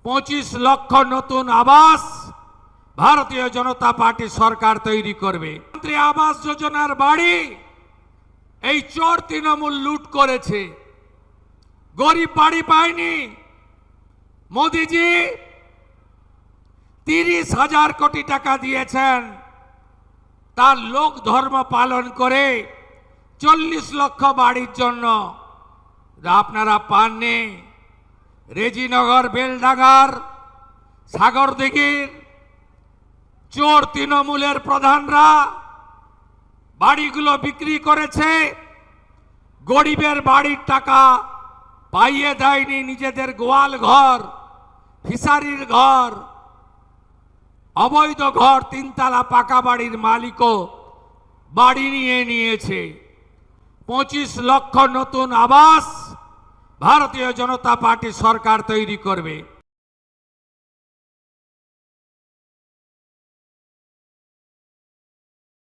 25 লক্ষ নতুন আবাস ভারতীয় জনতা পার্টি সরকার তৈরি করবে। মন্ত্রী আবাস যোজনার বাড়ি এই চোর তৃণমূল লুট করেছে, গরিব বাড়ি পায়নি। মোদিজি 30,000 কোটি টাকা দিয়েছেন, তার লোক ধর্ম পালন করে 40 লক্ষ বাড়ির জন্য। আপনারা পাননি। রেজিনগর, বেলডাঙ্গার, সাগরদিঘির চোর তৃণমূলের প্রধানরা বাড়িগুলো বিক্রি করেছে, গরিবের বাড়ির টাকা পাইয়ে দেয়নি। নিজেদের গোয়াল ঘর, ফিশারির ঘর, অবৈধ ঘর, 3তলা পাকা বাড়ির মালিকও বাড়ি নিয়ে নিয়েছে। 25 লক্ষ নতুন আবাস ভারতীয় জনতা পার্টি সরকার তৈরি করবে।